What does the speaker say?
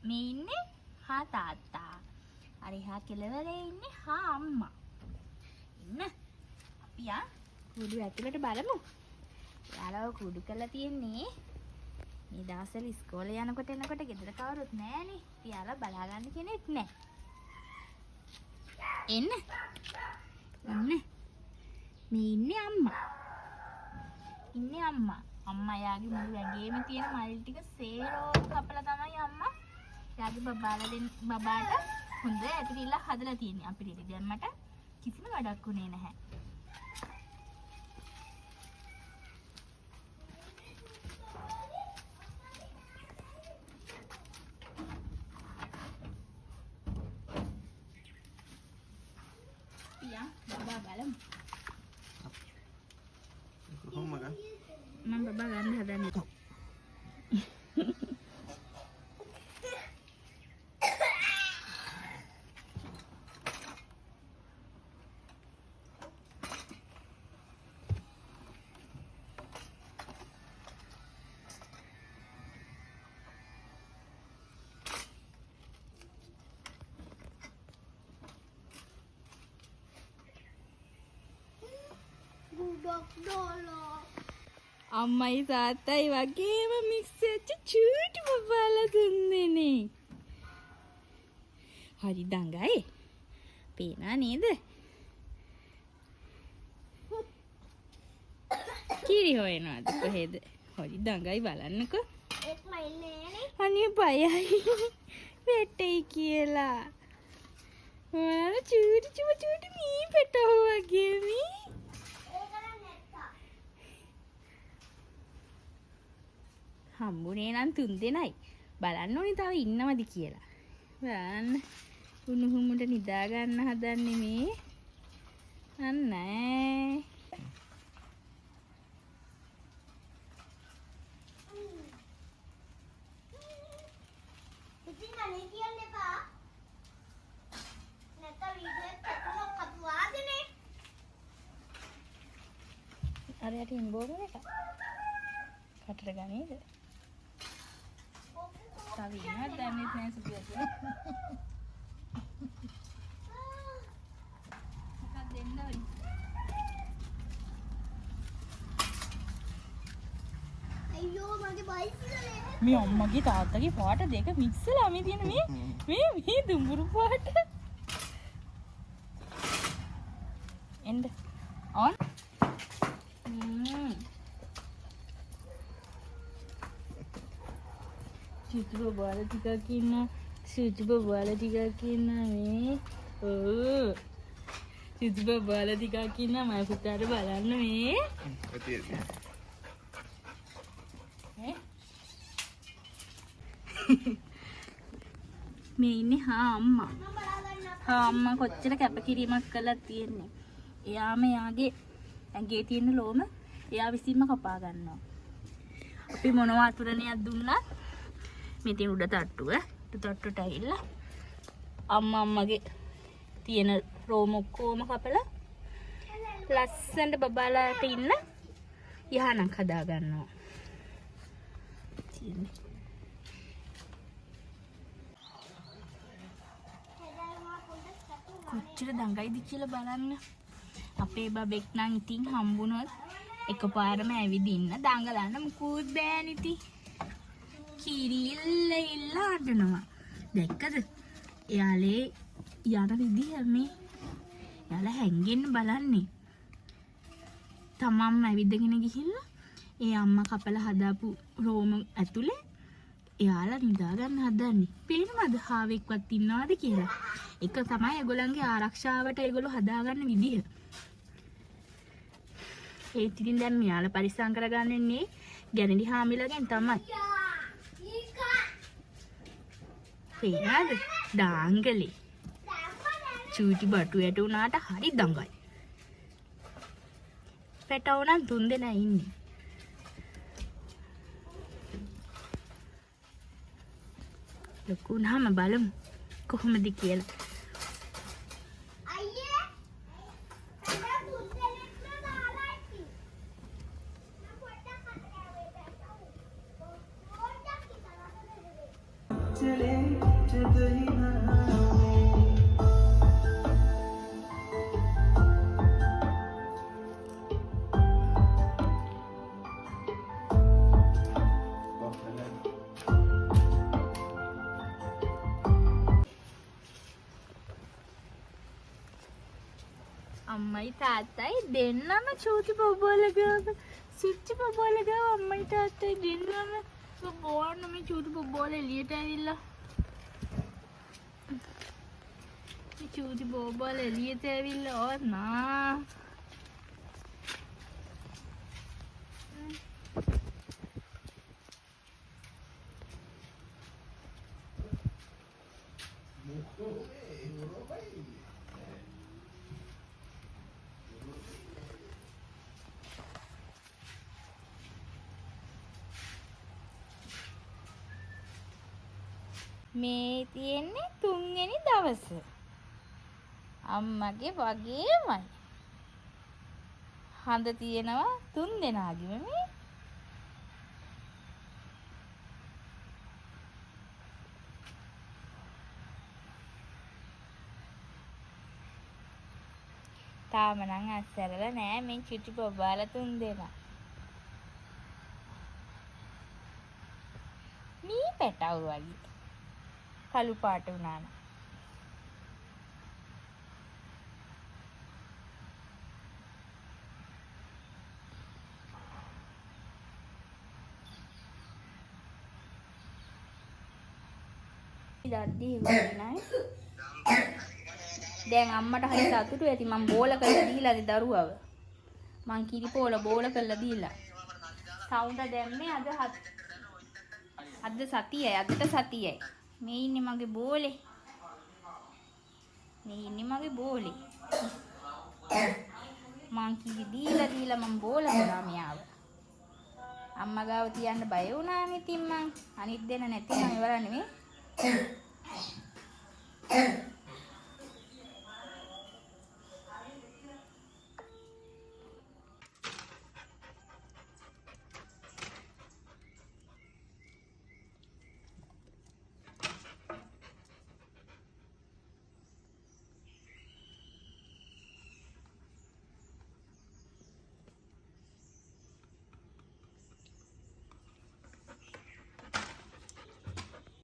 මේ ඉන්නේ හා තාත්තා. අර එහා කෙළවරේ ඉන්නේ හා අම්මා. ඉන්න. අපි කුඩු ඇතුළට බලමු. යාළුවෝ කුඩු කරලා තියන්නේ මේ දවස්වල ඉස්කෝලේ යනකොට එනකොට ගෙදර කවුරුත් නැහනේ. යාළුවා බලා ගන්න කෙනෙක් නැහැ. එන්න. මේ ඉන්නේ අම්මා. අම්මා යාගේ මුළු ඇඟේම තියෙන මල් ටික සේරෝම කපලා තමයි අම්මා යාගේ බබාට හොඳ ඇතිරිලා හදලා තියෙන්නේ. අපිට ඉතින් දැම්මට කිසිම වැඩක් උනේ නැහැ. පියා බබා බලමු. කොහොමද? මම බබා ගන්න හදන්නේ. අම්මයි තාත්තයි වගේම මික්ස් වෙච්ච චූටි බබාලා දුන්නේනේ. හරි දඟයි. පේනා නේද? කිරි හොයනවාද කොහෙද? හරි දඟයි බලන්නකෝ. එක්ම ඉන්නේ නේ. අනේ බයයි. වෙටයි කියලා. වල චූටි මී පෙටව වගේ මී. හම්බුනේ නම් 3 දෙනයි. බලන්න ඕනේ තව ඉන්නවද කියලා. බලන්න. උණුහුමුට නිදා ගන්න හදන්නේ මේ. අනේ. ඉතින් අනේ කියන්න එපා. නැත්නම් වීඩියෝ එක කොහොමද කපුවාදනේ? අර යට ඉන්බෝම එක. කටට ගනේද? තව ඉන්නවත් දන්නේ නැහැ සුපියත්. මොකක්ද දෙන්න ඕනි? අයියෝ මගේ බයිසිකලේ. මේ අම්මගේ තාත්තගේ පාට දෙක මික්ස් වෙලා මේ තියෙන මේ දුඹුරු පාට. එන්න. ඔන්. චිතු බබාලා ටිකක් ඉන්න මේ. ඔව්. චිතු බබාලා ටිකක් ඉන්න මම පුතාට බලන්න මේ. මේ ඉන්නේ හා අම්මා. හා අම්මා කොච්චර කැපකිරීමක් කළා තියෙන්නේ. එයාම යාගේ ඇඟේ තියෙන ලෝම එයා විසින්ම කපා ගන්නවා. අපි මොනවා අතුරණයක් දුන්නත් මෙතන උඩ තට්ටුවට ඇවිල්ලා අම්මාගේ තියෙන රෝම ඔක්කොම කපලා ලස්සනට බබාලාට ඉන්න යහනක් හදා ගන්නවා. කොච්චර දඟයිද කියලා බලන්න. අපේ බබෙක් නම් ඉතින් හම්බුනොත් එකපාරම ඇවිදින්න දඟලන්න මුකුත් බෑනේ ඉතින්. කිරිල්ල අඬනවා. දැක්කද? එයාලේ යන විදිහ මේ. එයාලා හැංගෙන්න බලන්නේ. තමන්ම ඇවිදගෙන ගිහිල්ලා ඒ අම්මා කපලා හදාපු රෝම ඇතුලේ එයාලා නිදා ගන්න හදන්නේ. පේනවද හාවෙක්වත් ඉන්නවද කියලා? ඒක තමයි ඒගොල්ලන්ගේ ආරක්ෂාවට ඒගොල්ලෝ හදාගන්න විදිහ. ඒ ඉතින් දැන් මෙයාලා පරිස්සම් කරගන්නේ ගැරන්ටි හාමිලාගෙන් තමයි. පේනවද? ඩාංගලේ. චූටි බටු යට උනාට හරි දඟයි. පැටව නම් 3 දෙනා ඉන්නේ. ලොකු වුණාම බලමු කොහොමද කියලා. අයියේ. එයා දුන්නෙත් දාලා ඉති. මම පොඩ්ඩක් අතට Check අම්මයි තාත්තයි දෙන්නම චූටි බබෝල ගාව සුච්චි බබෝල ගාව අම්මයි තාත්තයි දෙන්නම බෝන්න මේ චූටි බබෝල එළියට ඇවිල්ලා මේ චූටි බබෝල එළියට ඇවිල්ලා ඕනා මේ තියෙන්නේ 3 වෙනි දවස. අම්මගේ වගේමයි. හඳ තියෙනවා 3 දෙනාගේම මේ. තාම නම් අස්සරලා නෑ මේ චුටි බබාලා 3 දෙනා. මේ පැටව වගේ. කළු පාට වුණා නම් ඉදද්දි හිවුනේ දැන් අම්මට හරි සතුටු ඇති මම බෝල කරලා දීලාද දරුවව මං කිරිපෝල බෝල කරලා දීලා සවුන්ඩ දැම්මේ අද සතියයි මේ ඉන්නේ මගේ බෝලේ. මං කිවි දීලා මං බෝල කරා මෙයාව. අම්මා ගාව තියන්න බය වුණා ඉතින් මං අනිත් දෙන නැති නම් ඉවර නෙමෙයි.